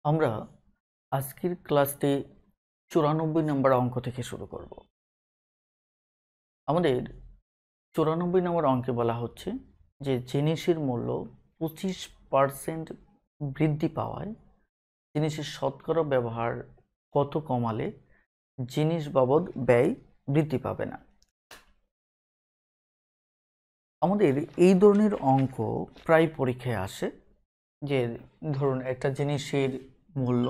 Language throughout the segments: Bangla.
আমরা আজকের ক্লাসটি 94 নম্বর অঙ্ক থেকে শুরু করব। আমাদের 94 নম্বর অঙ্কে বলা হচ্ছে যে জিনিসের মূল্য 25% বৃদ্ধি পাওয়ায় জিনিসের শতকরা ব্যবহার কত কমালে জিনিস বাবদ ব্যয় বৃদ্ধি পাবে না। আমাদের এই ধরনের অঙ্ক প্রায় পরীক্ষায় আসে যে ধরুন একটা জিনিসের মূল্য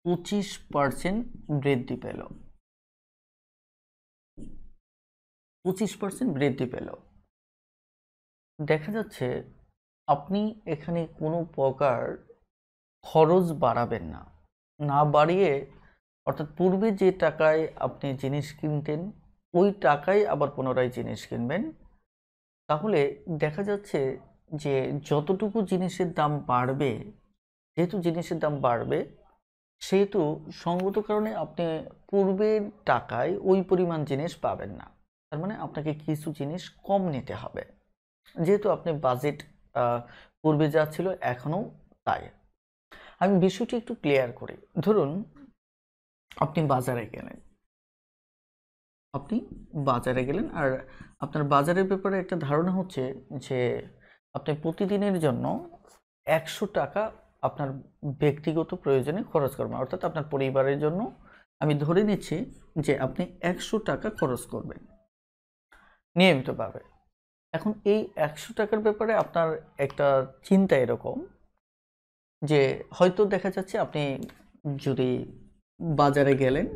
25% বৃদ্ধি পেল, 25% বৃদ্ধি পেল। দেখা যাচ্ছে আপনি এখানে কোনো প্রকার খরচ বাড়াবেন না, না বাড়িয়ে অর্থাৎ পূর্বে যে টাকায় আপনি জিনিস কিনতেন ওই টাকায় আবার পুনরায় জিনিস কিনবেন। তাহলে দেখা যাচ্ছে যে যতটুকু জিনিসের দাম বাড়বে, যেহেতু জিনিসের দাম বাড়বে সেহেতু সঙ্গত কারণে আপনি পূর্বের টাকায় ওই পরিমাণ জিনিস পাবেন না। তার মানে আপনাকে কিছু জিনিস কম নিতে হবে, যেহেতু আপনি বাজেট পূর্বে যা ছিল এখনও তাই। আমি বিষয়টি একটু ক্লিয়ার করি। ধরুন আপনি বাজারে গেলেন, আর আপনার বাজারের ব্যাপারে একটা ধারণা হচ্ছে যে আপনি প্রতিদিনের জন্য 100 টাকা আপনার ব্যক্তিগত প্রয়োজনে খরচ করবেন, অর্থাৎ আপনার পরিবারের জন্য আমি ধরে নিচ্ছি যে আপনি 100 টাকা খরচ করবেন নিয়মিতভাবে। এখন এই 100 টাকার ব্যাপারে আপনার একটা চিন্তা এরকম যে হয়তো দেখা যাচ্ছে আপনি যদি বাজারে গেলেন,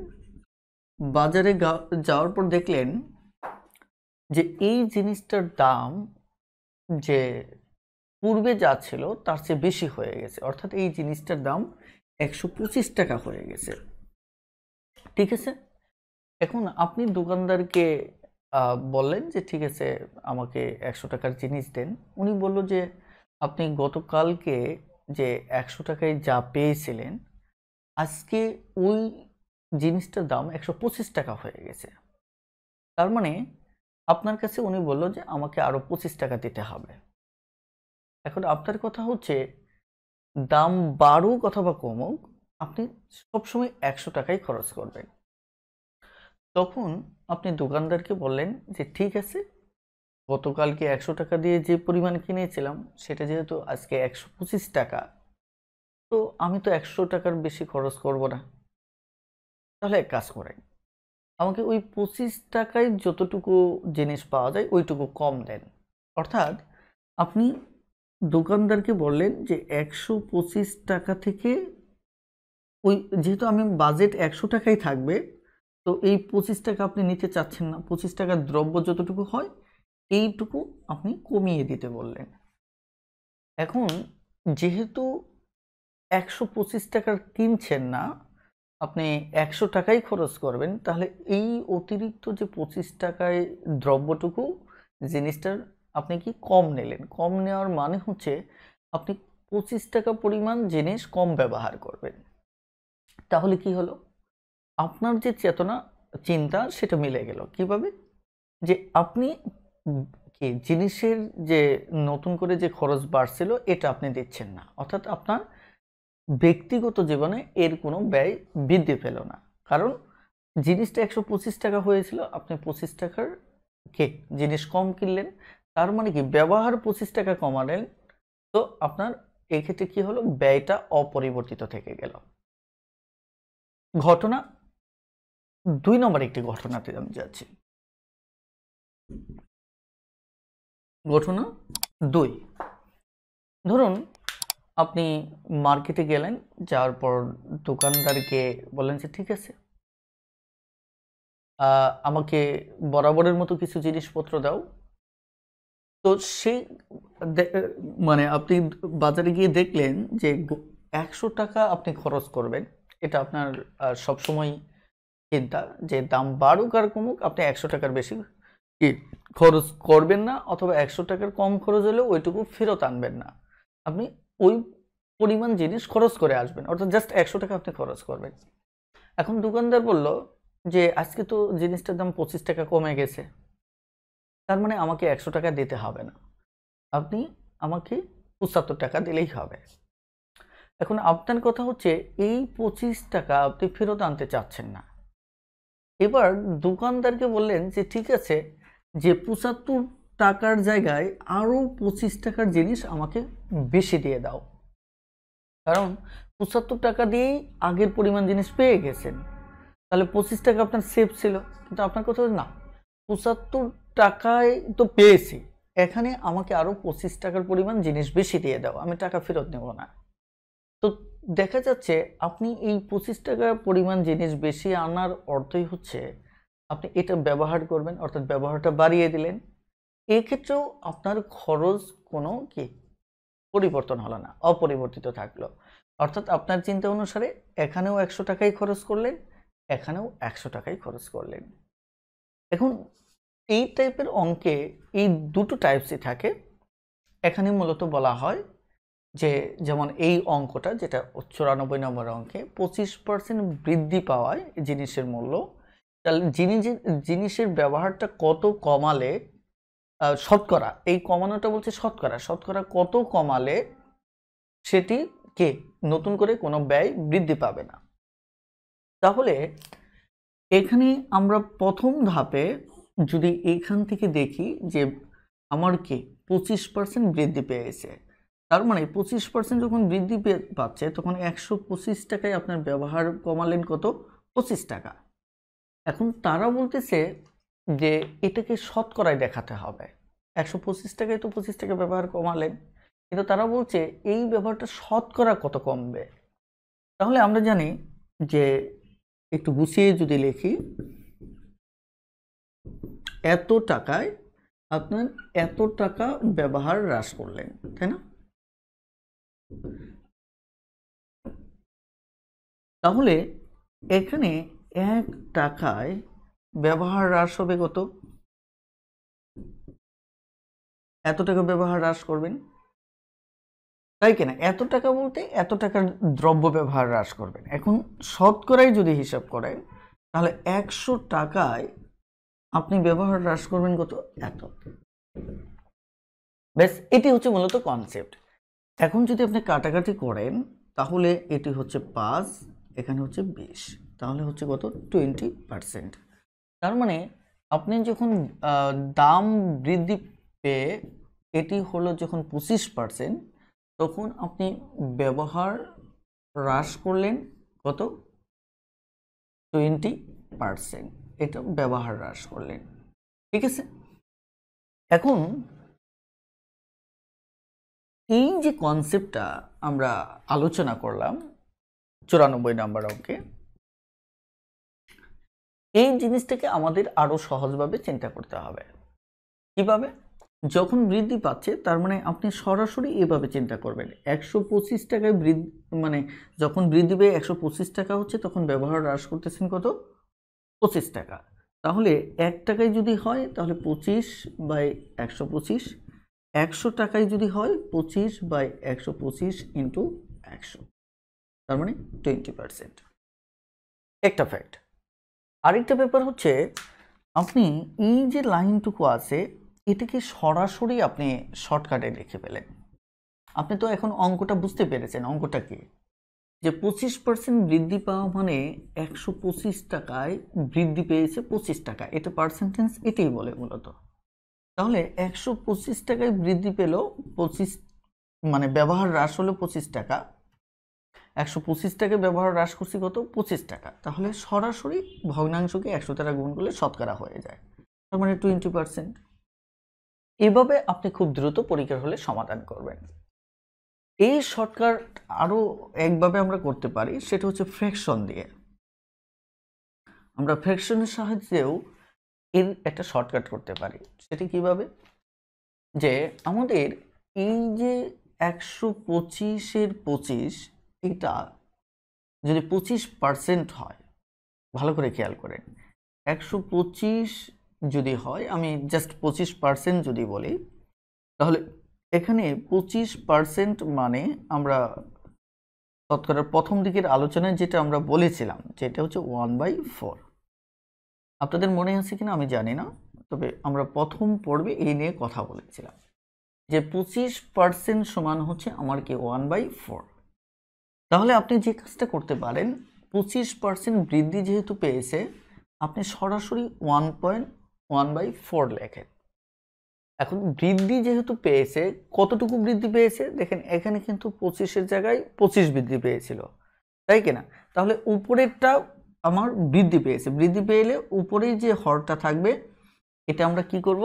বাজারে যাওয়ার পর দেখলেন যে এই জিনিসটার দাম যে পূর্বে যা ছিল তার চেয়ে বেশি হয়ে গেছে, অর্থাৎ এই জিনিসটার দাম 125 টাকা হয়ে গেছে। ঠিক আছে, এখন আপনি দোকানদারকে বললেন যে ঠিক আছে আমাকে 100 টাকার জিনিস দেন। উনি বলল যে আপনি গতকালকে যে 100 টাকায় যা পেয়েছিলেন আজকে ওই জিনিসটার দাম 125 টাকা হয়ে গেছে। তার মানে আপনার কাছে উনি বলল যে আমাকে আরো 25 টাকা দিতে হবে। এখন আপনার কথা হচ্ছে দাম বাড়ুক অথবা কমুক আপনি সবসময় 100 টাকাই খরচ করবেন। তখন আপনি দোকানদারকে বললেন যে ঠিক আছে, গতকালকে 100 টাকা দিয়ে যে পরিমাণ কিনেছিলাম সেটা যেহেতু আজকে 125 টাকা, তো আমি তো 100 টাকার বেশি খরচ করব না। তাহলে এক কাজ করেন, আমাকে ওই 25 টাকায় যতটুকু জিনিস পাওয়া যায় ওইটুকু কম দেন। অর্থাৎ আপনি দোকানদারকে বললেন যে 125 টাকা থেকে ওই, যেহেতু আমি বাজেট 100 টাকাই থাকবে, তো এই 25 টাকা আপনি নিতে চাচ্ছেন না, 25 টাকার দ্রব্য যতটুকু হয় এইটুকু আপনি কমিয়ে দিতে বললেন। এখন যেহেতু 125 টাকার কিনছেন না, আপনি 100 টাকাই খরচ করবেন, তাহলে এই অতিরিক্ত যে 25 টাকায় দ্রব্যটুকু জিনিসটার আপনি কি কম নিলেন। কম নেওয়ার মানে হচ্ছে আপনি 25 টাকা পরিমাণ জিনিস কম ব্যবহার করবেন। তাহলে কি হলো, আপনার যে চেতনা চিন্তা সেটা মিলে গেল। কিভাবে? যে আপনি কি জিনিসের যে নতুন করে যে খরচ বাড়ছিল এটা আপনি দিচ্ছেন না, অর্থাৎ আপনার ব্যক্তিগত জীবনে এর কোনো ব্যয় বৃদ্ধি পেল না। কারণ জিনিসটা 125 টাকা হয়েছিল, আপনি 25 টাকার জিনিস কম কিনলেন, তার মানে কি ব্যবহার 25 টাকা কমালেন। তো আপনার এক্ষেত্রে কি হলো, ব্যয়টা অপরিবর্তিত থেকে গেল। ঘটনা 2 নম্বর একটি ঘটনাতে আমি যাচ্ছি। ঘটনা 2, ধরুন আপনি মার্কেটে গেলেন, যাওয়ার পর দোকানদারকে বললেন যে ঠিক আছে আমাকে বরাবরের মতো কিছু জিনিসপত্র দাও। তো সে মানে আপনি বাজারে গিয়ে দেখলেন যে 100 টাকা আপনি খরচ করবেন, এটা আপনার সবসময় চিন্তা যে দাম বাড়ুক আর কমুক আপনি 100 টাকার বেশি কি খরচ করবেন না, অথবা 100 টাকার কম খরচ হলেও ওইটুকু ফেরত আনবেন না। আপনি ওই পরিমাণ জিনিস খরচ করে আসবেন, অর্থাৎ জাস্ট 100 টাকা আপনি খরচ করবেন। এখন দোকানদার বলল যে আজকে তো জিনিসটার দাম 25 টাকা কমে গেছে, তার মানে আমাকে 100 টাকা দিতে হবে না, আপনি আমাকে 75 টাকা দিলেই হবে। এখন আপনার কথা হচ্ছে এই 25 টাকা আপনি ফেরত আনতে চাচ্ছেন না। এবার দোকানদারকে বললেন যে ঠিক আছে, যে 75 টাকার জায়গায় আরও 25 টাকার জিনিস আমাকে বেশি দিয়ে দাও, কারণ 75 টাকা দিয়েই আগের পরিমাণ জিনিস পেয়ে গেছেন, তাহলে 25 টাকা আপনার সেভ ছিল। কিন্তু আপনার কথা না, 75 টাকায় তো পেয়েছি, এখানে আমাকে আরও 25 টাকার পরিমাণ জিনিস বেশি দিয়ে দাও, আমি টাকা ফেরত নেব না। তো দেখা যাচ্ছে আপনি এই 25 টাকার পরিমাণ জিনিস বেশি আনার অর্থই হচ্ছে আপনি এটা ব্যবহার করবেন, অর্থাৎ ব্যবহারটা বাড়িয়ে দিলেন। এক্ষেত্রেও আপনার খরচ কোনো কি পরিবর্তন হলো না, অপরিবর্তিত থাকলো। অর্থাৎ আপনার চিন্তা অনুসারে এখানেও 100 টাকাই খরচ করলেন, এখানেও 100 টাকাই খরচ করলেন। এখন এই টাইপের অঙ্কে এই দুটো টাইপসই থাকে। এখানে মূলত বলা হয় যে যেমন এই অঙ্কটা যেটা 94 নম্বর অঙ্কে 25% বৃদ্ধি পাওয়ায় জিনিসের মূল্য, তাহলে জিনিসের ব্যবহারটা কত কমালে, শতকরা, এই কমানোটা বলছে শতকরা কত কমালে সেটি কে নতুন করে কোনো ব্যয় বৃদ্ধি পাবে না। তাহলে এখানে আমরা প্রথম ধাপে যদি এখান থেকে দেখি যে আমার কি 25% বৃদ্ধি পেয়েছে, তার মানে 25% যখন বৃদ্ধি পাচ্ছে তখন 125 টাকায় আপনার ব্যবহার কমালেন কত, 25 টাকা। এখন তারা বলতেছে যে এটাকে শতকরায় দেখাতে হবে। 125 টাকায় তো 25 টাকা ব্যবহার কমালেন, কিন্তু তারা বলছে এই ব্যবহারটা শতকরা কত কমবে। তাহলে আমরা জানি যে একটু গুছিয়ে যদি লিখি, এত টাকায় আপনার এত টাকা ব্যবহার হ্রাস করলেন, তাই না? তাহলে এখানে 1 টাকায় ব্যবহার হ্রাস হবে কত, এত টাকা ব্যবহার হ্রাস করবেন, তাই কিনা? এত টাকা বলতে এত টাকার দ্রব্য ব্যবহার হ্রাস করবেন। এখন শতকরাই যদি হিসাব করেন তাহলে 100 টাকায় আপনি ব্যবহার হ্রাস করবেন কত, এত। ব্যাস, এটি হচ্ছে মূলত কনসেপ্ট। এখন যদি আপনি কাটাকাটি করেন তাহলে এটি হচ্ছে 5, এখানে হচ্ছে 20, তাহলে হচ্ছে কত, 20%। তার মানে আপনি যখন দাম বৃদ্ধি পেয়ে এটি হলো যখন 25%, তখন আপনি ব্যবহার হ্রাস করলেন কত, 20%। এটা ব্যবহার হ্রাস করলেন, ঠিক আছে? এখন এই যে কনসেপ্টটা আমরা আলোচনা করলাম 94 নম্বর অঙ্কে, এই জিনিসটাকে আমাদের আরো সহজভাবে চিন্তা করতে হবে। কিভাবে? যখন বৃদ্ধি পাচ্ছে তার মানে আপনি সরাসরি এভাবে চিন্তা করবেন, 125 টাকায় বৃদ্ধি, মানে যখন বৃদ্ধি পেয়ে 125 টাকা হচ্ছে তখন ব্যবহার হ্রাস করতেছেন কত, 25 টাকা। তাহলে 1 টাকায় যদি হয় তাহলে 25/125, 100 টাকায় যদি হয় 25/125 ইন্টু 100, তার মানে 20%। একটা ফ্যাক্ট। আরেকটা ব্যাপার হচ্ছে আপনি এই যে লাইনটুকু আছে এটাকে সরাসরি আপনি শর্টকাটে লিখে ফেলেন। আপনি তো এখন অঙ্কটা বুঝতে পেরেছেন, অঙ্কটা কি, যে 25% বৃদ্ধি পাওয়া মানে 125 টাকায় বৃদ্ধি পেয়েছে 25 টাকা, এটা পার্সেন্টেজ এটাই বলে মূলত। তাহলে 125 টাকায় বৃদ্ধি পেল 25, মানে ব্যবহার হ্রাস হলো 25 টাকা, 125 টাকা ব্যবহার হ্রাস করছি কত, 25 টাকা। তাহলে সরাসরি ভগ্নাংশকে 100 দ্বারা গুণ করলে শতকরা হয়ে যায়, তার মানে 20%। এভাবে আপনি খুব দ্রুত পরীক্ষার হলে সমাধান করবেন। এই শর্টকাট আরো একভাবে আমরা করতে পারি, সেটা হচ্ছে ফ্র্যাকশন দিয়ে। আমরা ফ্র্যাকশনের সাহায্যেও এর একটা শর্টকাট করতে পারি। সেটি কিভাবে? যে আমাদের এই যে 125-এর 25, এটা যদি 25% হয়, ভালো করে খেয়াল করেন, 125 যদি হয়, আমি জাস্ট 25% যদি বলি, তাহলে এখানে 25% মানে আমরা শতকরার প্রথম দিকের আলোচনায় যেটা আমরা বলেছিলাম যেটা হচ্ছে 1/4। আপনাদের মনে আছে কিনা আমি জানি না, তবে আমরা প্রথম পর্বে এই নিয়ে কথা বলেছিলাম যে 25% সমান হচ্ছে আমার কি 1/4। তাহলে আপনি যে কাজটা করতে পারেন, 25% বৃদ্ধি যেহেতু পেয়েছে, আপনি সরাসরি 1.1/4 লেখেন। এখন বৃদ্ধি যেহেতু পেয়েছে, কতটুকু বৃদ্ধি পেয়েছে দেখেন, এখানে কিন্তু 25-এর জায়গায় 25 বৃদ্ধি পেয়েছিল, তাই কিনা? তাহলে উপরেরটা আমার বৃদ্ধি পেয়েছে, বৃদ্ধি পেলে উপরেই যে হরটা থাকবে এটা আমরা কি করব,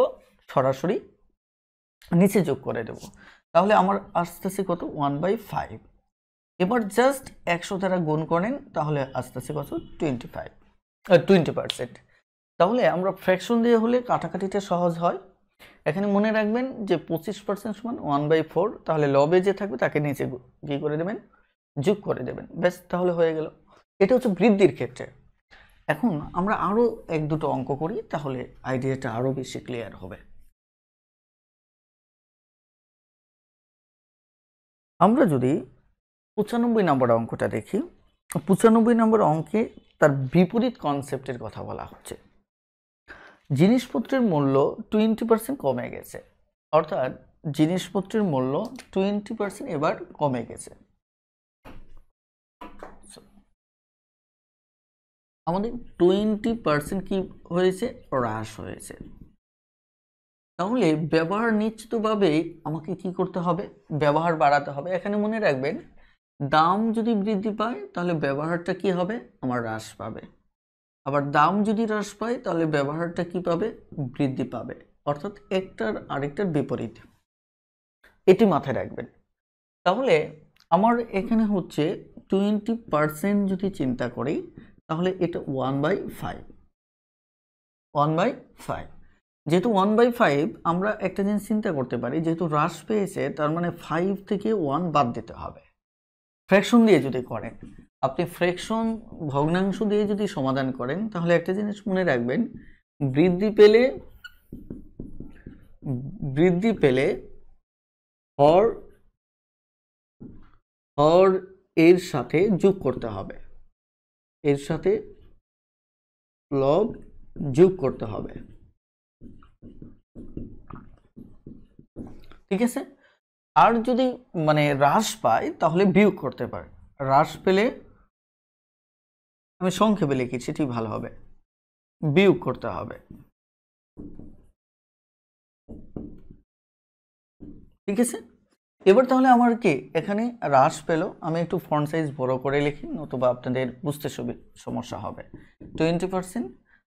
সরাসরি নিচে যোগ করে দেব। তাহলে আমার আসতেছে কত, 1/5। এবার জাস্ট 100 দ্বারা গুণ করেন, তাহলে আসতেছে কত, 20%। তাহলে আমরা ফ্র্যাকশন দিয়ে হলে কাটাকাটিটা সহজ হয়। এখানে মনে রাখবেন যে 25% সমান 1/4, তাহলে লবে যে থাকবে তাকে নিচে কি করে দেবেন, যোগ করে দেবেন, ব্যাস তাহলে হয়ে গেল। এটা হচ্ছে বৃদ্ধির ক্ষেত্রে। এখন আমরা আরো এক দুটো অঙ্ক করি, তাহলে আইডিয়াটা আরো বেশি ক্লিয়ার হবে। আমরা যদি 95 নম্বর অঙ্কটা দেখি, 95 নম্বর অঙ্কে তার বিপরীত কনসেপ্টের কথা বলা হচ্ছে। জিনিসপত্রের মূল্য 20% কমে গেছে, অর্থাৎ জিনিসপত্রের মূল্য 20% এবার কমে গেছে। আমাদের 20% কি হয়েছে, হ্রাস হয়েছে। তাহলে ব্যবহার নিশ্চিতভাবে আমাকে কি করতে হবে, ব্যবহার বাড়াতে হবে। এখানে মনে রাখবেন, দাম যদি বৃদ্ধি পায় তাহলে ব্যবহারটা কি হবে, আমার হ্রাস পাবে। আবার দাম যদি হ্রাস পায় তাহলে ব্যবহারটা কি পাবে, বৃদ্ধি পাবে। অর্থাৎ একটার আরেকটার বিপরীত, এটি মাথায় রাখবেন। তাহলে আমার এখানে হচ্ছে 20% যদি চিন্তা করি, তাহলে এটা 1/5। যেহেতু 1/5, আমরা একটা জিনিস চিন্তা করতে পারি, যেহেতু হ্রাস পেয়েছে তার মানে 5 থেকে 1 বাদ দিতে হবে। ফ্র্যাকশন দিয়ে যদি করেন, আপনি ফ্র্যাকশন ভগ্নাংশ দিয়ে যদি সমাধান করেন, তাহলে একটা জিনিস মনে রাখবেন, বৃদ্ধি পেলে হর এর সাথে যোগ করতে হবে, এর সাথে লব যোগ করতে হবে, ঠিক আছে? আর যদি মানে হ্রাস পায় তাহলে বিয়োগ করতে পারে। হ্রাস পেলে, আমি সংক্ষেপে লিখেছি ঠিক ভালো হবে, বিয়োগ করতে হবে, ঠিক আছে? এবার তাহলে আমার কি এখানে হ্রাস পেল, আমি একটু ফন্ট সাইজ বড় করে লিখি, নতুবা আপনাদের বুঝতে সমস্যা হবে। 20%,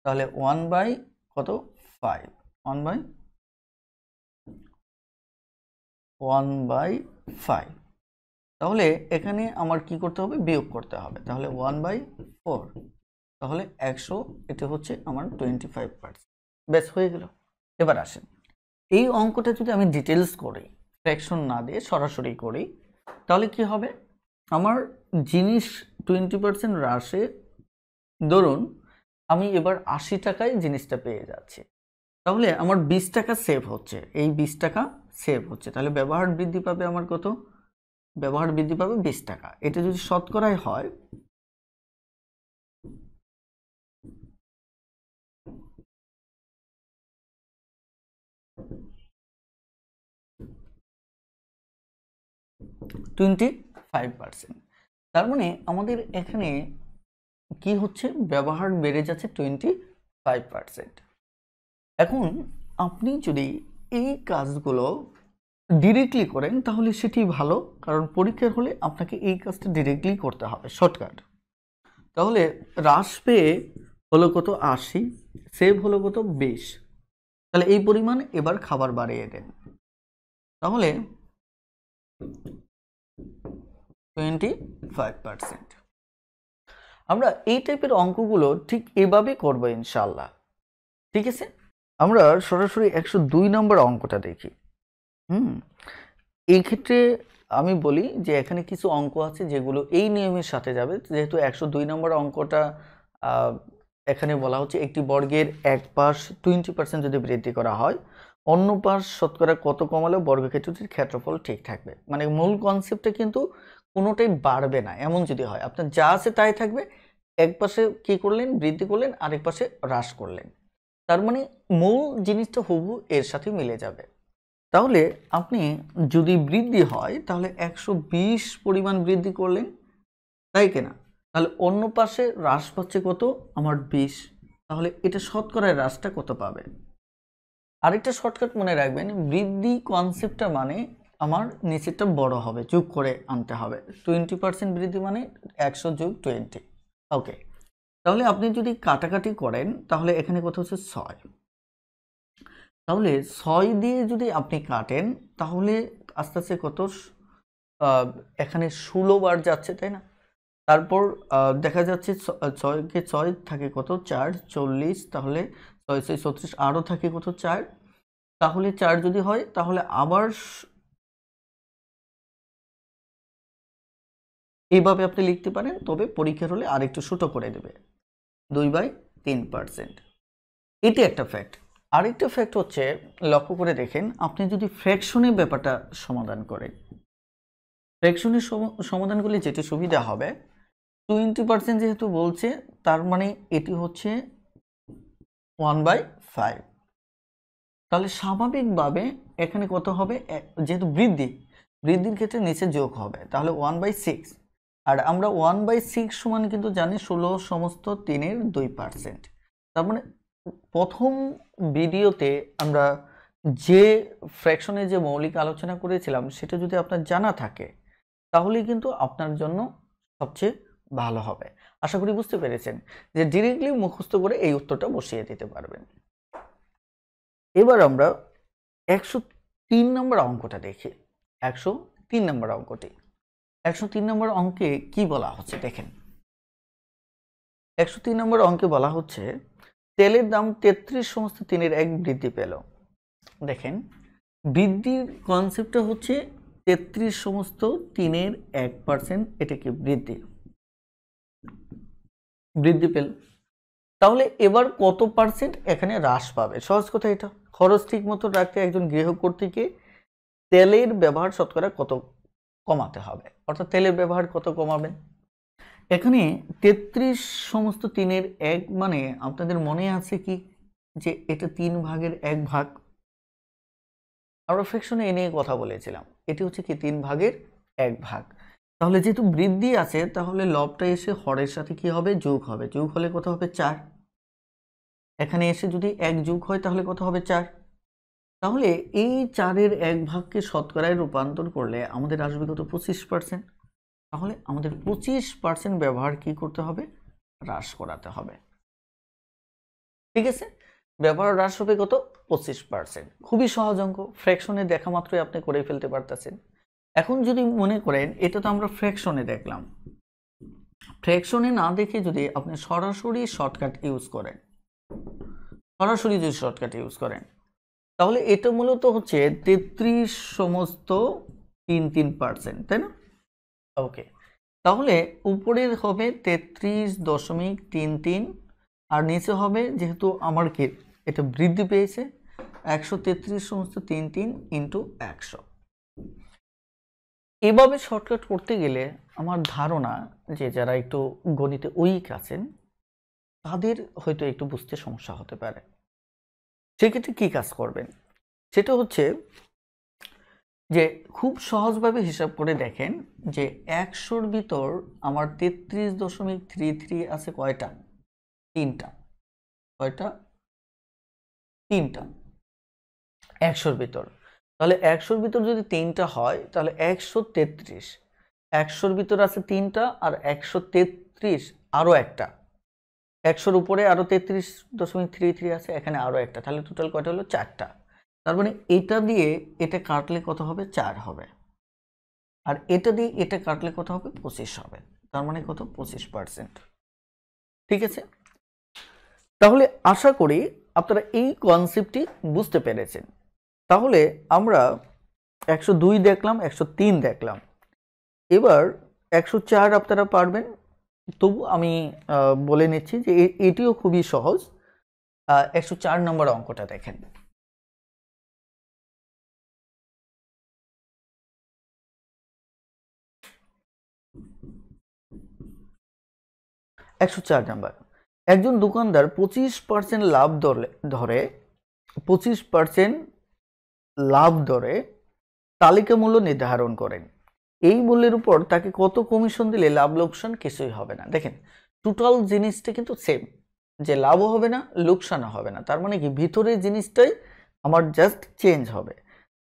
তাহলে 1/5। তাহলে এখানে আমার কি করতে হবে, বিয়োগ করতে হবে। তাহলে 1/4, তাহলে 100, এটা হচ্ছে আমার 25%। ব্যাস হয়ে গেল। এবার আসেন, এই অঙ্কটা যদি আমি ডিটেলস করি, ফ্র্যাকশন না দিয়ে সরাসরি করি, তাহলে কি হবে, আমার জিনিস 20% হ্রাসে, ধরুন আমি এবার 80 টাকায় জিনিসটা পেয়ে যাচ্ছি, তাহলে আমার 20 টাকা সেভ হচ্ছে, এই 20 টাকা সেভ হচ্ছে। তাহলে ব্যবহার বৃদ্ধি পাবে আমার কত, ব্যবহার বৃদ্ধি পাবে 20 টাকা। এটা যদি শতকরায় হয়, %25। তার মানে আমাদের এখানে কি হচ্ছে, ব্যবহার বেড়ে যাচ্ছে 25%। এখন আপনি যদি এই কাজগুলো ডিরেক্টলি করেন তাহলে সেটি ভালো, কারণ পরীক্ষার হলে আপনাকে এই কাজটা ডিরেক্টলি করতে হবে, শর্টকাট। তাহলে হ্রাস পেয়ে হলো কত, 80, সেভ হলো কত, 20। তাহলে এই পরিমাণ এবার খাবার বাড়িয়ে দেন, তাহলে 25%। আমরা এই টাইপের অঙ্কগুলো ঠিক এভাবে করবো ইনশাল্লাহ, ঠিক আছে? আমরা সরাসরি 102 নম্বর অঙ্কটা দেখি। এই ক্ষেত্রে আমি বলি যে এখানে কিছু অঙ্ক আছে যেগুলো এই নিয়মের সাথে যাবে। যেহেতু 102 নম্বর অঙ্কটা এখানে বলা হচ্ছে একটি বর্গের এক পাশ 20% যদি বৃদ্ধি করা হয়, অন্য পাশ শতকরা কত কমালেও বর্গক্ষেত্রটির ক্ষেত্রফল ঠিক থাকবে। মানে মূল কনসেপ্টে কিন্তু কোনোটাই বাড়বে না, এমন যদি হয়, আপনার যা আছে তাই থাকবে, এক পাশে কি করলেন, বৃদ্ধি করলেন, আরেক পাশে হ্রাস করলেন, তার মানে মূল জিনিসটা হুবহু এর সাথে মিলে যাবে। তাহলে আপনি যদি বৃদ্ধি হয় তাহলে 120 পরিমাণ বৃদ্ধি করলেন, তাই কিনা? তাহলে অন্য পাশে হ্রাস পাচ্ছে কত? আমার 20। তাহলে এটা শতকরায় হ্রাসটা কত পাবে? আরেকটা শর্টকাট মনে রাখবেন, বৃদ্ধি কনসেপ্টটা মানে আমার নিচেরটা বড় হবে, যোগ করে আনতে হবে। 20% বৃদ্ধি মানে 100 যোগ 20। ওকে, তাহলে আপনি যদি কাটাকাটি করেন তাহলে এখানে কত হচ্ছে 6। তাহলে 6 দিয়ে যদি আপনি কাটেন তাহলে আস্তে আস্তে কত, এখানে 16 বার যাচ্ছে, তাই না? তারপর দেখা যাচ্ছে 6 কে 6 থাকে কত, 4, 40। তাহলে 6 6 36, আরও থাকে কত, 4। তাহলে 4 যদি হয় তাহলে আবার এইভাবে আপনি লিখতে পারেন, তবে পরীক্ষার হলে আরেকটু ছোট করে দেবে, 2/3%। এটি একটা ফ্যাক্ট। আরেকটা ফ্যাক্ট হচ্ছে, লক্ষ্য করে দেখেন, আপনি যদি ফ্র্যাকশনের ব্যাপারটা সমাধান করেন, ফ্র্যাকশনের সমাধান করলে যেটি সুবিধা হবে, 20% যেহেতু বলছে, তার মানে এটি হচ্ছে 1/5। তাহলে স্বাভাবিকভাবে এখানে কত হবে, যেহেতু বৃদ্ধির ক্ষেত্রে নিচে যোগ হবে, তাহলে 1/6। আর আমরা 1/6 সমান কিন্তু জানি 16 সমস্ত 3-এর 2%। তার মানে প্রথম ভিডিওতে আমরা যে ফ্র্যাকশনের যে মৌলিক আলোচনা করেছিলাম সেটা যদি আপনার জানা থাকে তাহলেই কিন্তু আপনার জন্য সবচেয়ে ভালো হবে। আশা করি বুঝতে পেরেছেন যে ডিরেক্টলি মুখস্থ করে এই উত্তরটা বসিয়ে দিতে পারবেন। এবার আমরা 103 নম্বর অঙ্কটা দেখি। 103 নম্বর অঙ্কটি, 103 নম্বর অঙ্কে কি বলা হচ্ছে দেখেন। 103 নম্বর অঙ্কে বলা হচ্ছে তেলের দাম 33 সমস্ত 3-এর 1 বৃদ্ধি পেল। দেখেন, বৃদ্ধির কনসেপ্টটা হচ্ছে 33 সমস্ত 3-এর 1%, এটা কি বৃদ্ধি পেল। তাহলে এবার কত পার্সেন্ট এখানে হ্রাস পাবে? সহজ কথা, এটা খরচ ঠিক মতো রাখতে একজন গৃহকর্ত্রীকে তেলের ব্যবহার শতকরা কত কমাতে হবে, অর্থাৎ তেলের ব্যবহার কত কমাবেন। এখানে 33 সমস্ত 3-এর 1 মানে আপনাদের মনে আছে কি যে এটা 3/1 আমরা ফ্র্যাকশনে এ নিয়ে কথা বলেছিলাম, এটি হচ্ছে কি 3/1। তাহলে যেহেতু বৃদ্ধি আছে তাহলে লবটা এসে হরের সাথে কি হবে, যোগ হবে। যোগ হলে কত হবে, 4। এখানে এসে যদি 1 যোগ হয় তাহলে কত হবে, 4। তাহলে এই 4-এর 1/কে শতকরায় রূপান্তর করলে আমাদের আসবে কত, 25%। তাহলে আমাদের 25% ব্যবহার কি করতে হবে, হ্রাস করাতে হবে। ঠিক আছে, ব্যবহার হ্রাস হবে কত, 25%। খুবই সহজ অঙ্ক, ফ্র্যাকশনে দেখা মাত্রই আপনি করে ফেলতে পারতেছেন। এখন যদি মনে করেন এটা তো আমরা ফ্র্যাকশনে দেখলাম, ফ্র্যাকশনে না দেখে যদি আপনি সরাসরি শর্টকাট ইউজ করেন, তাহলে এটা মূলত হচ্ছে 33 সমস্ত 3%, তাই না? ওকে, তাহলে উপরের হবে 33.33 আর নিচে হবে, যেহেতু আমার কি এটা বৃদ্ধি পেয়েছে, 133 সমস্ত 3 ইন্টু 100। এভাবে শর্টকাট করতে গেলে আমার ধারণা যে যারা একটু গণিতে উইক আছেন তাদের হয়তো একটু বুঝতে সমস্যা হতে পারে। সেক্ষেত্রে কি কাজ করবেন, সেটা হচ্ছে যে খুব সহজভাবে হিসাব করে দেখেন যে 100-র ভিতর আমার 33.33 আছে কয়টা, 3টা। কয়টা, 3টা 100-র ভিতর। তাহলে 100-র ভিতর যদি 3টা হয় তাহলে 133। 100-র ভিতর আছে 3টা আর 133 আরও একটা, 100-র উপরে আরও 33.33 আছে, এখানে আরও একটা, তাহলে টোটাল কয়টা হলো, 4টা। তার মানে এটা দিয়ে এটা কাটলে কত হবে, 4 হবে। আর এটা দিয়ে এটা কাটলে কত হবে, 25 হবে। তার মানে কত, 25%। ঠিক আছে, তাহলে আশা করি আপনারা এই কনসেপ্টটি বুঝতে পেরেছেন। তাহলে আমরা 102 দেখলাম, 103 দেখলাম, এবার 104 আপনারা পারবেন। তবু আমি বলে নিচ্ছি যে এটিও খুবই সহজ। 104 নম্বর অঙ্কটা দেখেন। 104 নাম্বার, একজন দোকানদার 25% লাভ ধরে 25% লাভ ধরে তালিকা মূল্য নির্ধারণ করেন। এই মূল্যের উপর তাকে কত কমিশন দিলে লাভ লোকসান কিছুই হবে না। দেখেন টোটাল জিনিসটা কিন্তু সেম, যে লাভও হবে না লোকসানও হবে না, তার মানে কি ভিতরের জিনিসটাই আমার জাস্ট চেঞ্জ হবে।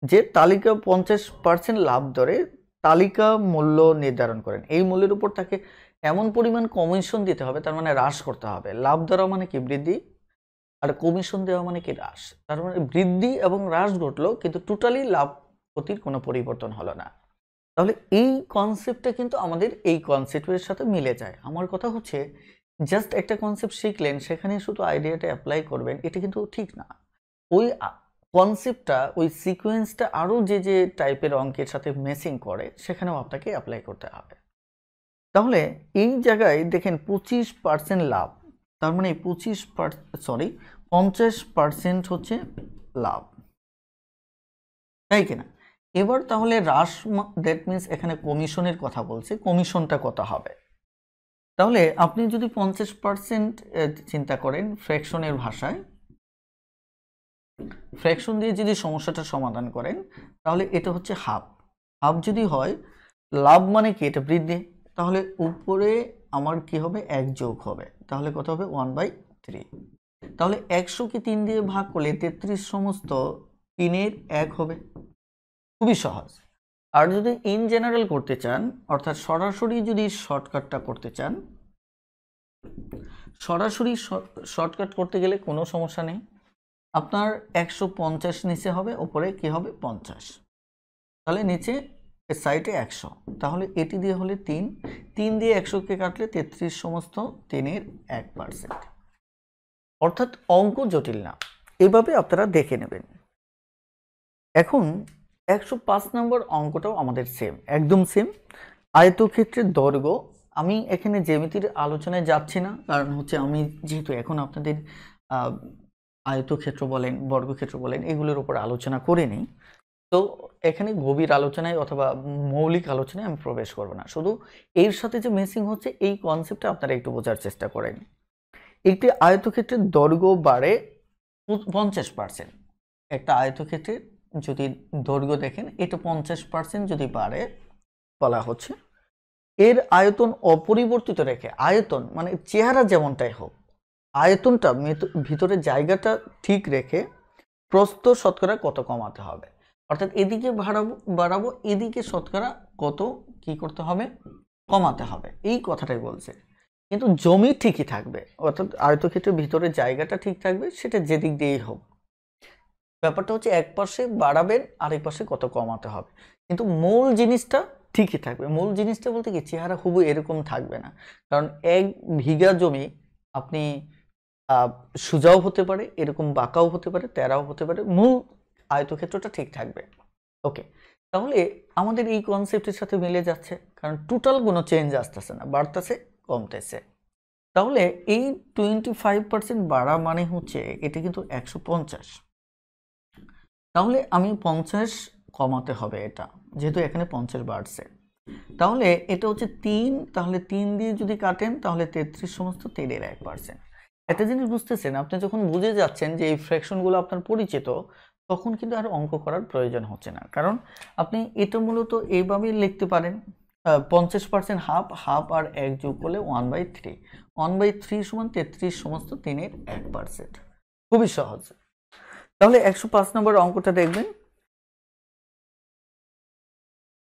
যে তালিকা 50% লাভ দরে তালিকা মূল্য নির্ধারণ করেন, এই মূল্যের উপর তাকে এমন পরিমাণ কমিশন দিতে হবে, তার মানে হ্রাস করতে হবে। লাভ ধরা মানে কি বৃদ্ধি, আর কমিশন দেওয়া মানে কি হ্রাস। তার মানে বৃদ্ধি এবং হ্রাস ঘটলো কিন্তু টোটালি লাভ ক্ষতির কোনো পরিবর্তন হলো না। তাহলে এই কনসেপ্টটা কিন্তু আমাদের এই কনসেপ্টের সাথে মিলে যায়। আমার কথা হচ্ছে জাস্ট একটা কনসেপ্ট শিখলেন সেখানে শুধু আইডিয়াটা অ্যাপ্লাই করবেন, এটা কিন্তু ঠিক না। ওই কনসেপ্টটা, ওই সিকোয়েন্সটা আরও যে যে টাইপের অঙ্কের সাথে ম্যাচিং করে সেখানেও আপনাকে অ্যাপ্লাই করতে হবে। তাহলে এই জায়গায় দেখেন 25% লাভ, তার মানে 50% হচ্ছে লাভ, তাই কিনা? এবার তাহলে হ্রাস, দ্যাট মিনস এখানে কমিশনের কথা বলছে, কমিশনটা কত হবে? তাহলে আপনি যদি 50% চিন্তা করেন ফ্র্যাকশনের ভাষায়, ফ্র্যাকশন দিয়ে যদি সমস্যাটা সমাধান করেন তাহলে এটা হচ্ছে হাফ। হাফ যদি হয়, লাভ মানে কি, এটা বৃদ্ধি, তাহলে উপরে আমার কি হবে, 1 যোগ হবে, তাহলে কত হবে 1/3। তাহলে 100 কে 3 দিয়ে ভাগ করলে 33 সমস্ত 3-এর 1 হবে। খুবই সহজ। আর যদি ইন জেনারেল করতে চান, অর্থাৎ সরাসরি যদি শর্টকাটটা করতে চান, সরাসরি শর্টকাট করতে গেলে কোনো সমস্যা নেই। আপনার 150 নিচে হবে, উপরে কি হবে 50, তাহলে নিচে সাইডে 100, তাহলে এটি দিয়ে হলে 3 দিয়ে 100কে কাটলে 33 সমস্ত 3-এর 1%। অর্থাৎ অঙ্ক জটিল না, এভাবে আপনারা দেখে নেবেন। এখন 105 নম্বর অঙ্কটাও আমাদের সেম, একদম সেম। আয়তক্ষেত্রের দৈর্ঘ্য, আমি এখানে জ্যামিতির আলোচনায় যাচ্ছি না, কারণ হচ্ছে আমি যেহেতু এখন আপনাদের আয়তক্ষেত্র বলেন বর্গক্ষেত্র বলেন এগুলোর উপর আলোচনা করে নিই, তো এখানে গভীর আলোচনায় অথবা মৌলিক আলোচনায় আমি প্রবেশ করব না। শুধু এর সাথে যে মেসিং হচ্ছে এই কনসেপ্টটা আপনারা একটু বোঝার চেষ্টা করেন। একটি আয়তক্ষেত্রের দৈর্ঘ্য বাড়ে 50%। একটা আয়তক্ষেত্রের যদি দৈর্ঘ্য দেখেন এটা 50% যদি বাড়ে, বলা হচ্ছে এর আয়তন অপরিবর্তিত রেখে, আয়তন মানে চেহারা যেমনটাই হোক, আয়তনটা ভিতরে জায়গাটা ঠিক রেখে প্রস্থ শতকরা কত কমাতে হবে। অর্থাৎ এদিকে বাড়াবো, এদিকে শতকরা কত কি করতে হবে, কমাতে হবে, এই কথাটাই বলছে। কিন্তু জমি ঠিকই থাকবে, অর্থাৎ আয়তক্ষেত্রের ভিতরে জায়গাটা ঠিক থাকবে, সেটা যেদিক দিয়েই হোক। ব্যাপারটা হচ্ছে এক পাশে বাড়াবেন, আরেক পাশে কত কমাতে হবে, কিন্তু মূল জিনিসটা ঠিকই থাকবে। মূল জিনিসটা বলতে কি, চেহারা হুবু এরকম থাকবে না, কারণ 1 বিঘা জমি আপনি সোজাও হতে পারে, এরকম বাঁকাও হতে পারে, তেরাও হতে পারে, মূল আয়তক্ষেত্রটা ঠিক থাকবে। ওকে, তাহলে আমাদের এই কনসেপ্টের সাথে মিলে যাচ্ছে, কারণ টোটাল কোনো চেঞ্জ আসতেছে না, বাড়তেছে কমতেছে। তাহলে এই 25% বাড়া মানে হচ্ছে এটা কিন্তু 150, তাহলে আমি 50 কমাতে হবে এটা, যেহেতু এখানে 50 বাড়ছে। তাহলে এটা হচ্ছে 3, তাহলে 3 দিয়ে যদি কাটেন তাহলে 33 সমস্ত 3-এর 1%। একটা জিনিস বুঝতেছেন, আপনি যখন বুঝে যাচ্ছেন যে এই ফ্র্যাকশনগুলো আপনার পরিচিত, তখন কিন্তু আর অঙ্ক করার প্রয়োজন হচ্ছে না, কারণ আপনি এটা মূলত এইভাবেই লিখতে পারেন। 50% হাফ, হাফ আর 1 যোগ করলে 1/3, 1/3 সমান 33 সমস্ত 3-এর 1%। খুবই সহজ। তাহলে 105 নম্বর অঙ্কটা দেখবেন।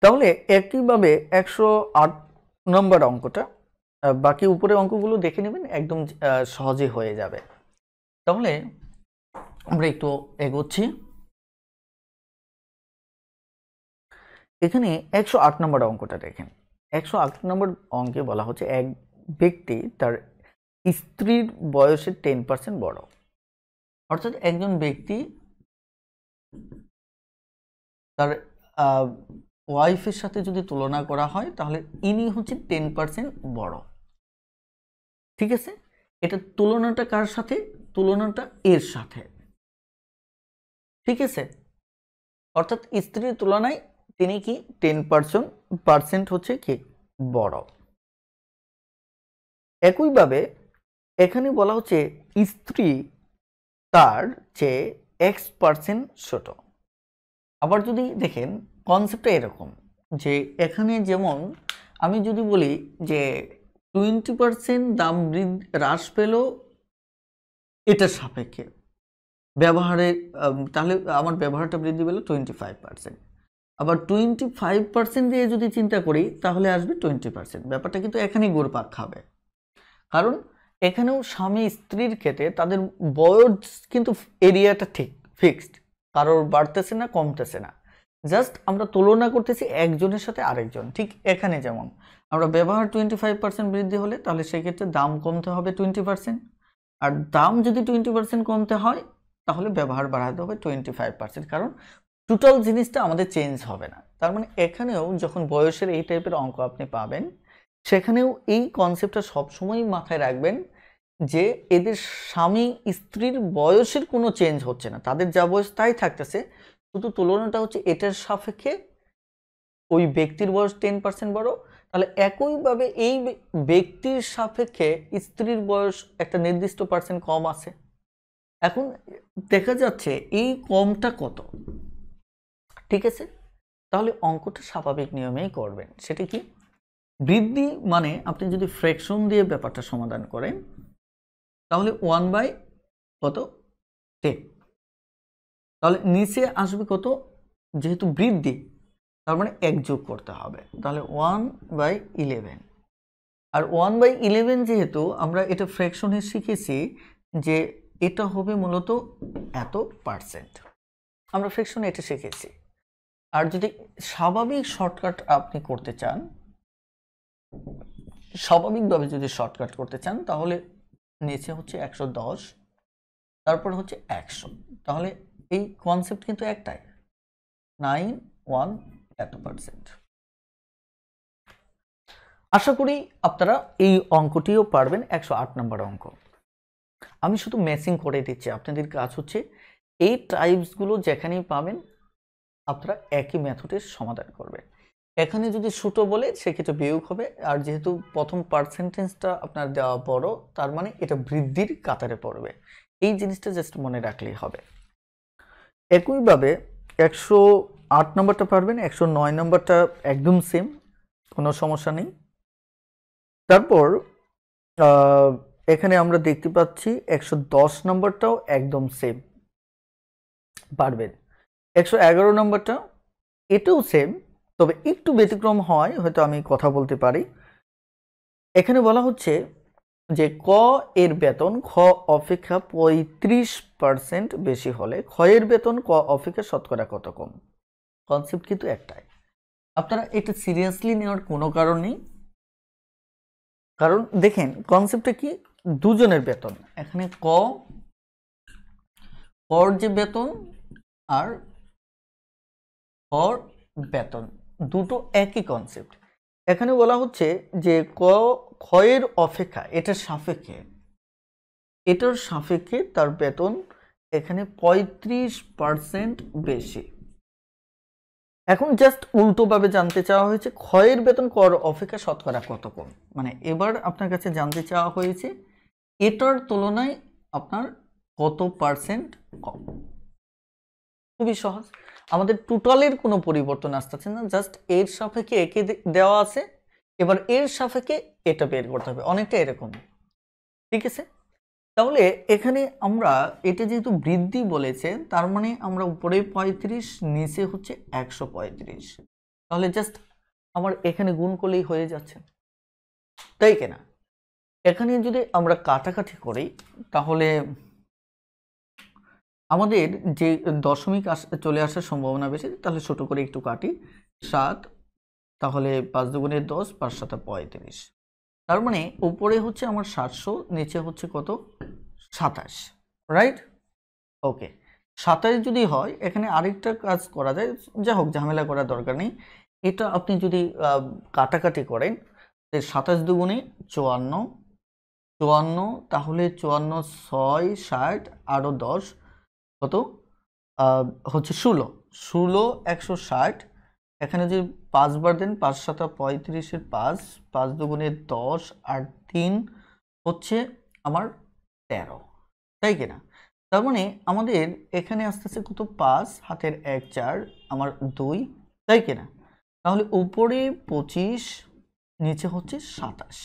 তাহলে একইভাবে 108 নম্বর অঙ্কটা, বাকি উপরে অঙ্কগুলো দেখে নেবেন, একদম সহজে হয়ে যাবে। তাহলে আমরা একটু এগোচ্ছি। এখানে 108 নম্বর অঙ্কটা দেখেন। 108 নম্বর অঙ্কে বলা হচ্ছে এক ব্যক্তি তার স্ত্রীর বয়সের 10% বড়। অর্থাৎ একজন ব্যক্তি তার ওয়াইফের সাথে যদি তুলনা করা হয় তাহলে ইনি হচ্ছেন 10% বড়। ঠিক আছে, এটা তুলনাটা কার সাথে, তুলনাটা এর সাথে। ঠিক আছে, অর্থাৎ স্ত্রীর তুলনায় তিনি কি 10% হচ্ছে কি বড়। একইভাবে এখানে বলা হচ্ছে স্ত্রী তার চেয়ে X% ছোট। আবার যদি দেখেন কনসেপ্টটা এরকম, যে এখানে যেমন আমি যদি বলি যে 20% দাম হ্রাস পেল এটার সাপেক্ষে ব্যবহারের, তাহলে আমার ব্যবহারটা বৃদ্ধি পেল 25%। আবার 25% দিয়ে যদি চিন্তা করি তাহলে আসবে 20%। ব্যাপারটা কিন্তু এখানেই ঘুরপাক খাবে, কারণ এখানেও স্বামী স্ত্রীর ক্ষেত্রে তাদের বয়স কিন্তু এরিয়াটা ঠিক ফিক্সড, কারোর বাড়তেছে না কমতেছে না, জাস্ট আমরা তুলনা করতেছি একজনের সাথে আরেকজন। ঠিক এখানে যেমন আমরা ব্যবহার 25% বৃদ্ধি হলে তাহলে সেক্ষেত্রে দাম কমতে হবে 20%, আর দাম যদি 20% কমতে হয় তাহলে ব্যবহার বাড়াতে হবে 25%, কারণ টোটাল জিনিসটা আমাদের চেঞ্জ হবে না। তার মানে এখানেও যখন বয়সের এই টাইপের অঙ্ক আপনি পাবেন, সেখানেও এই কনসেপ্টটা সবসময়ই মাথায় রাখবেন যে এদের স্বামী স্ত্রীর বয়সের কোনো চেঞ্জ হচ্ছে না, তাদের যা বয়স তাই থাকতেছে, শুধু তুলনাটা হচ্ছে এটার সাপেক্ষে ওই ব্যক্তির বয়স 10% বড়। তাহলে একইভাবে এই ব্যক্তির সাপেক্ষে স্ত্রীর বয়স একটা নির্দিষ্ট পার্সেন্ট কম আছে। এখন দেখা যাচ্ছে এই কমটা কত, ঠিক আছে? তাহলে অঙ্কটা স্বাভাবিক নিয়মেই করবেন। সেটা কি? বৃদ্ধি মানে আপনি যদি ফ্র্যাকশন দিয়ে ব্যাপারটা সমাধান করেন তাহলে 1/10, তাহলে নিচে আসবে কত, যেহেতু বৃদ্ধি তার মানে 1 যোগ করতে হবে, তাহলে 1/11। আর 1/11 যেহেতু আমরা এটা ফ্র্যাকশনে শিখেছি যে এটা হবে মূলত এত পার্সেন্ট, আমরা ফ্র্যাকশনে এটা শিখেছি। আর যদি স্বাভাবিক শর্টকাট আপনি করতে চান, স্বাভাবিকভাবে যদি শর্টকাট করতে চান তাহলে নিচে হচ্ছে 110, তারপর হচ্ছে 100, তাহলে এই কনসেপ্ট কিন্তু একটাই, 9 এত পার্সেন্ট। আশা করি আপনারা এই অঙ্কটিও পারবেন, 108 নম্বর অঙ্ক। আমি শুধু ম্যাচিং করে দিচ্ছি, আপনাদের কাজ হচ্ছে এই টাইপসগুলো যেখানেই পাবেন আপনারা একই মেথডের সমাধান করবেন। এখানে যদি ছোটো বলে সেক্ষেত্রে বিয়োগ হবে, আর যেহেতু প্রথম পার্সেন্টেজটা আপনার দেওয়া বড় তার মানে এটা বৃদ্ধির কাতারে পড়বে, এই জিনিসটা জাস্ট মনে রাখলেই হবে। একইভাবে 108 নম্বরটা পারবেন, 109 নম্বরটা একদম সেম, কোনো সমস্যা নেই। তারপর এখানে আমরা দেখতে পাচ্ছি 110 নম্বরটাও একদম সেম পারবেন। 111 নম্বরটা এটাও সেম, তবে একটু ব্যতিক্রম হয়, হয়তো আমি কথা বলতে পারি। এখানে বলা হচ্ছে যে ক এর বেতন খ অপেক্ষা 35% বেশি হলে খ এর বেতন ক অপেক্ষা শতকরা কত কম। কনসেপ্ট কিন্তু একটাই, আপনারা এটা সিরিয়াসলি নেওয়ার কোনো কারণ নেই, কারণ দেখেন কনসেপ্টটা কি, দুজনের বেতন, এখানে কর যে বেতন আর কর বেতন দুটো একই কনসেপ্ট। এখানে বলা হচ্ছে যে ক্ষয়ের অপেক্ষা এটার সাপেক্ষে তার বেতন এখানে 35% বেশি। এখন জাস্ট উল্টোভাবে জানতে চাওয়া হয়েছে ক্ষয়ের বেতন কর অপেক্ষা শতকরা কত কম, মানে এবার আপনার কাছে জানতে চাওয়া হয়েছে এটার তুলনায় আপনার কত পার্সেন্ট কম। খুবই সহজ, আমাদের টোটালের কোনো পরিবর্তন আসতেছে না, জাস্ট এর সাপেক্ষে একে দেওয়া আছে, এবার এর সাপেক্ষে এটা বের করতে হবে, অনেকটা এরকম, ঠিক আছে? তাহলে এখানে আমরা এটা যেহেতু বৃদ্ধি বলেছে তার মানে আমরা উপরে 35 নিচে হচ্ছে 135, তাহলে জাস্ট আমার এখানে গুণ করলেই হয়ে যাচ্ছে, তাই কিনা? এখানে যদি আমরা কাটাকাটি করি তাহলে আমাদের যে দশমিক চলে আসার সম্ভাবনা বেশি, তাহলে ছোট করে একটু কাটি, 7, তাহলে 5 দুগুণে 10, 5 7 35, তার মানে উপরে হচ্ছে আমার 700, নিচে হচ্ছে কত 27, রাইট? ওকে, 27 যদি হয় এখানে আরেকটা কাজ করা যায়, যা হোক ঝামেলা করার দরকার নেই, এটা আপনি যদি কাটাকাটি করেন 27 দুগুণে 54, তাহলে 54 6 60 আরও 10 কত হচ্ছে 16 160, এখানে যদি 5 বার দেন 5 7 35 5, 5 দুগুণে 10 আর 3 হচ্ছে আমার 13, তাই কিনা? তার মানে আমাদের এখানে আসতেছে কত 5 হাতের 1 4 আমার 2, তাই কিনা? তাহলে উপরে 25, নিচে হচ্ছে 27,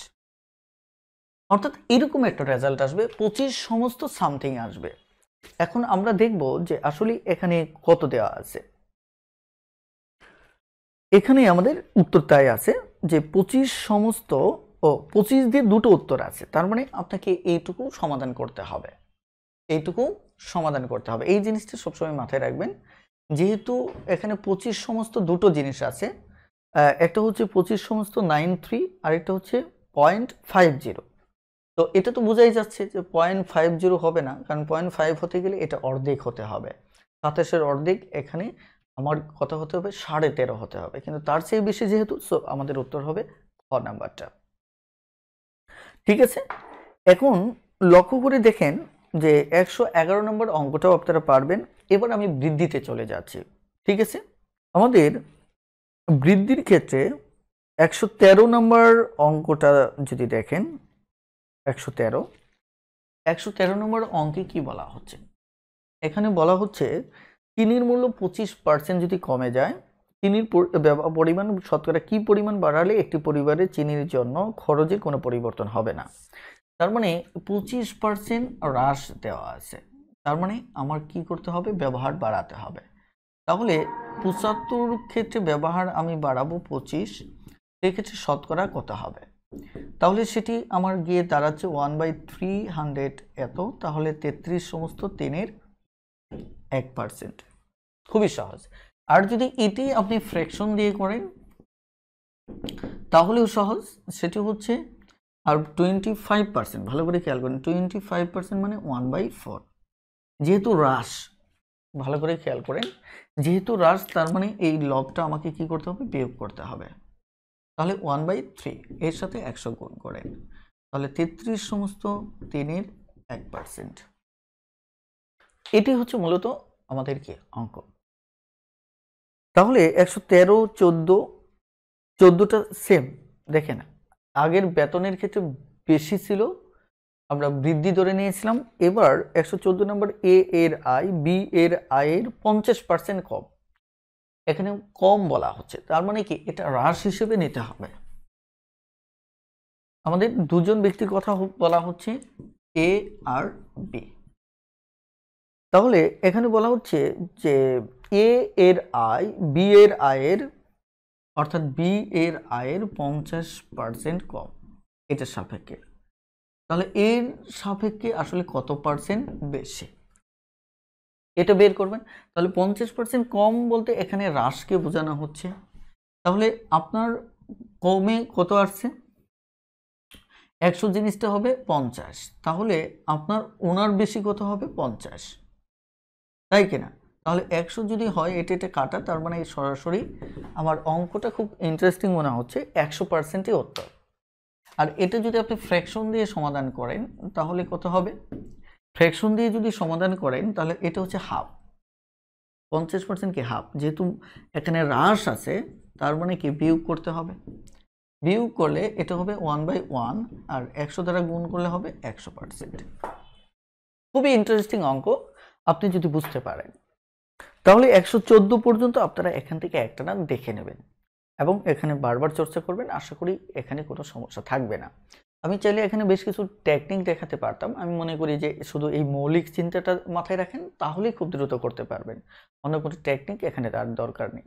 অর্থাৎ এরকম একটা রেজাল্ট আসবে, 25 সমস্ত সামথিং আসবে। এখন আমরা দেখব যে আসলে এখানে কত দেওয়া আছে। এখানে আমাদের উত্তরটাই আছে যে 25 সমস্ত 25 দিয়ে দুটো উত্তর আছে, তার মানে আপনাকে এইটুকু সমাধান করতে হবে, এইটুকু সমাধান করতে হবে। এই জিনিসটা সবসময় মাথায় রাখবেন, যেহেতু এখানে 25 সমস্ত দুটো জিনিস আছে, একটা হচ্ছে 25 সমস্ত 93 আর একটা হচ্ছে 0.50। তো এটা তো বোঝাই যাচ্ছে যে 0.50 হবে না, কারণ 0.5 হতে গেলে এটা অর্ধেক হতে হবে, 27-এর অর্ধেক, এখানে আমার কথা হতে হবে 13.5 হতে হবে, কিন্তু তার চেয়ে বেশি যেহেতু, সো আমাদের উত্তর হবে খ নাম্বারটা। ঠিক আছে, এখন লক্ষ্য করে দেখেন যে 111 নম্বর অঙ্কটাও আপনারা পারবেন। এবার আমি বৃদ্ধিতে চলে যাচ্ছি। ঠিক আছে, আমাদের বৃদ্ধির ক্ষেত্রে 113 নম্বর অঙ্কটা যদি দেখেন, 113 নম্বর অঙ্কে কি বলা হচ্ছে, এখানে বলা হচ্ছে চিনির মূল্য 25% যদি কমে যায়, চিনির পরিমাণ শতকরা কি পরিমাণ বাড়ালে একটি পরিবারের চিনির জন্য খরচে কোনো পরিবর্তন হবে না। তার মানে 25% হ্রাস দেওয়া আছে, তার মানে আমার কি করতে হবে, ব্যবহার বাড়াতে হবে। তাহলে 75 ক্ষেত্রে ব্যবহার আমি বাড়াবো 25, সেক্ষেত্রে শতকরা কত হবে, তাহলে সেটি আমার গিয়ে দাঁড়াচ্ছে 1/300 এত, তাহলে 33 সমস্ত 3-এর 1%। খুবই সহজ। আর যদি এটি আপনি ফ্র্যাকশন দিয়ে করেন তাহলেও সহজ, সেটি হচ্ছে আর 25%, ভালো করে খেয়াল করেন, 25% মানে 1/4, যেহেতু হ্রাস, ভালো করে খেয়াল করেন, যেহেতু হ্রাস, তার মানে এই লগটা আমাকে কি করতে হবে, বিয়োগ করতে হবে। তাহলে 1/3 এর সাথে 100 গুণ করেন, তাহলে 33 সমস্ত 3-এর 1%। এটি হচ্ছে মূলত আমাদের কি অঙ্ক। তাহলে 113, 14টা সেম। দেখেন আগের বেতনের ক্ষেত্রে বেশি ছিল, আমরা বৃদ্ধি ধরে নিয়েছিলাম। এবার 114 নম্বর এ এর আয় বি এর আয়ের 50% কম, এখানে কম বলা হচ্ছে, তার মানে কি এটা হ্রাস হিসেবে নিতে হবে। আমাদের দুজন ব্যক্তির কথা বলা হচ্ছে, এ আর বি। তাহলে এখানে বলা হচ্ছে যে এ এর আয় বি এর আয়ের, অর্থাৎ বি এর আয়ের 50% কম এটার সাপেক্ষে। তাহলে এর সাপেক্ষে আসলে কত পার্সেন্ট বেশি, এটা বের করবেন। তাহলে 50% কম বলতে এখানে হ্রাসকে বোঝানো হচ্ছে। তাহলে আপনার কমে কত আসছে, 100 জিনিসটা হবে 50, তাহলে আপনার ওনার বেশি কত হবে, 50, তাই কিনা? তাহলে 100 যদি হয়, এটা কাটা, তার মানে সরাসরি আমার অঙ্কটা খুব ইন্টারেস্টিং মনে হচ্ছে, 100%ই উত্তর। আর এটা যদি আপনি ফ্র্যাকশন দিয়ে সমাধান করেন তাহলে কত হবে, ফ্র্যাকশন দিয়ে যদি সমাধান করেন তাহলে এটা হচ্ছে হাফ, 50% কি হাফ, যেহেতু এখানে হ্রাস আছে, তার মানে কি বিয়োগ করতে হবে, বিয়োগ করলে এটা হবে 1/1, আর 100 দ্বারা গুণ করলে হবে 100%। খুবই ইন্টারেস্টিং অঙ্ক আপনি যদি বুঝতে পারেন। তাহলে 114 পর্যন্ত আপনারা এখান থেকে একটা না দেখে নেবেন এবং এখানে বারবার চর্চা করবেন, আশা করি এখানে কোনো সমস্যা থাকবে না। আমি চাইলে এখানে বেশ কিছু টেকনিক দেখাতে পারতাম, আমি মনে করি যে শুধু এই মৌলিক চিন্তাটা মাথায় রাখেন তাহলেই খুব দ্রুত করতে পারবেন, অন্য কোনো টেকনিক এখানে তার দরকার নেই।